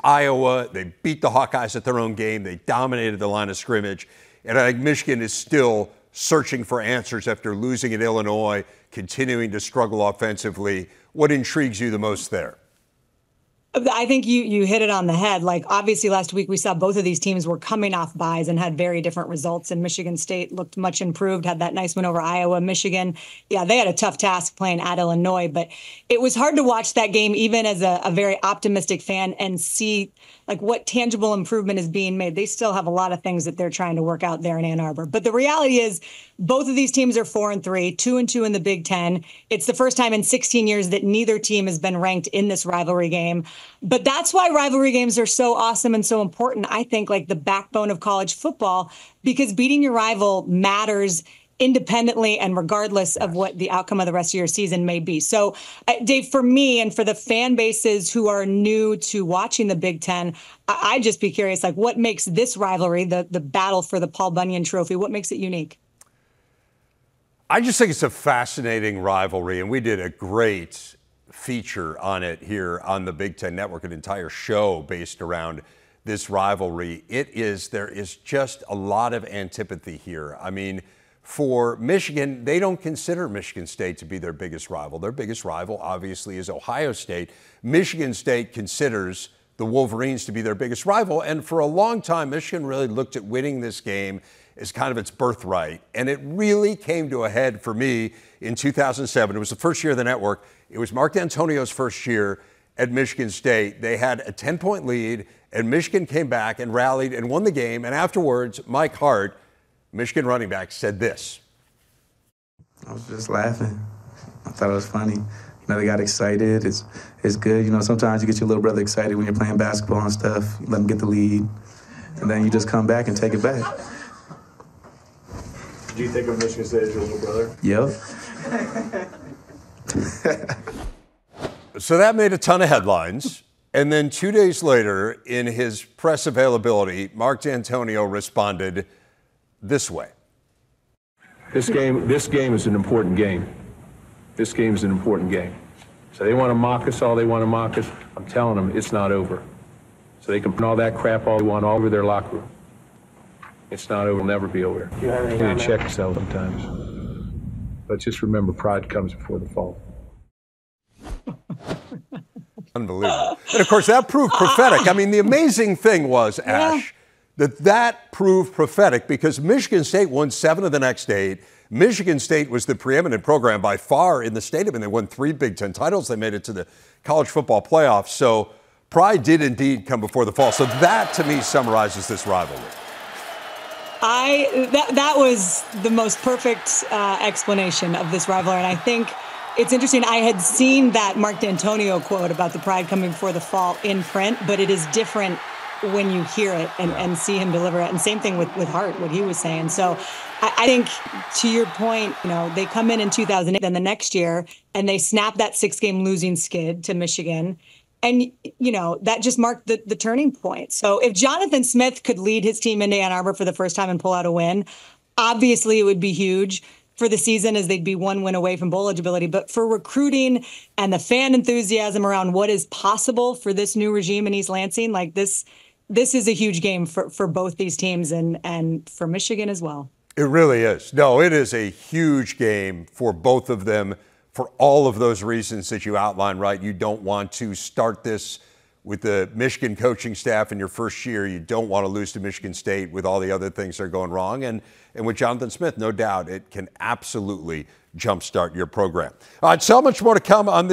Iowa. They beat the Hawkeyes at their own game. They dominated the line of scrimmage. And I think Michigan is still searching for answers after losing at Illinois, continuing to struggle offensively. What intrigues you the most there? I think you hit it on the head. Like, obviously, last week we saw both of these teams were coming off byes and had very different results. And Michigan State looked much improved, had that nice win over Iowa. Michigan, yeah, they had a tough task playing at Illinois. But it was hard to watch that game, even as a very optimistic fan, and see like what tangible improvement is being made. They still have a lot of things that they're trying to work out there in Ann Arbor. But the reality is both of these teams are 4-3, 2-2 in the Big Ten. It's the first time in 16 years that neither team has been ranked in this rivalry game. But that's why rivalry games are so awesome and so important, I think, like the backbone of college football, because beating your rival matters independently and regardless of what the outcome of the rest of your season may be. So, Dave, for me and for the fan bases who are new to watching the Big Ten, I'd just be curious, like, what makes this rivalry, the battle for the Paul Bunyan Trophy, what makes it unique? I just think it's a fascinating rivalry, and we did a great feature on it here on the Big Ten Network, an entire show based around this rivalry. There is just a lot of antipathy here. I mean, for Michigan, they don't consider Michigan State to be their biggest rival. Their biggest rival, obviously, is Ohio State. Michigan State considers the Wolverines to be their biggest rival, and for a long time, Michigan really looked at winning this game as kind of its birthright, and it really came to a head for me in 2007. It was the first year of the network. It was Mark D'Antonio's first year at Michigan State. They had a 10-point lead, and Michigan came back and rallied and won the game, and afterwards, Mike Hart, Michigan running back, said this. I was just laughing. I thought it was funny. You know, they got excited. It's good. You know, sometimes you get your little brother excited when you're playing basketball and stuff. You let him get the lead, and then you just come back and take it back. Do you think of Michigan State as your little brother? Yep. So that made a ton of headlines. And then 2 days later, in his press availability, Mark D'Antonio responded this way. This game is an important game. This game is an important game. So they want to mock us all they want to mock us. I'm telling them it's not over. So they can put all that crap all they want all over their locker room. It's not over. It'll never be over. You need to check yourself sometimes. But just remember, pride comes before the fall. Unbelievable. And of course, that proved prophetic. I mean, the amazing thing was, Ash, that proved prophetic because Michigan State won 7 of the next 8. Michigan State was the preeminent program by far in the state of it. They won 3 Big Ten titles. They made it to the college football playoffs. So pride did indeed come before the fall. So that, to me, summarizes this rivalry. That was the most perfect explanation of this rivalry. And I think it's interesting. I had seen that Mark D'Antonio quote about the pride coming before the fall in print, but it is different when you hear it and see him deliver it. And same thing with Hart, what he was saying. So I think, to your point, you know, they come in 2008, then the next year, and they snap that 6-game losing skid to Michigan. And, you know, that just marked the turning point. So if Jonathan Smith could lead his team into Ann Arbor for the first time and pull out a win, obviously it would be huge for the season as they'd be 1 win away from bowl eligibility. But for recruiting and the fan enthusiasm around what is possible for this new regime in East Lansing, like this is a huge game for both these teams and for Michigan as well. It really is. No, it is a huge game for both of them for all of those reasons that you outlined, right? You don't want to start this with the Michigan coaching staff in your first year. You don't want to lose to Michigan State with all the other things that are going wrong. And with Jonathan Smith, no doubt, it can absolutely jumpstart your program. All right, so much more to come on this.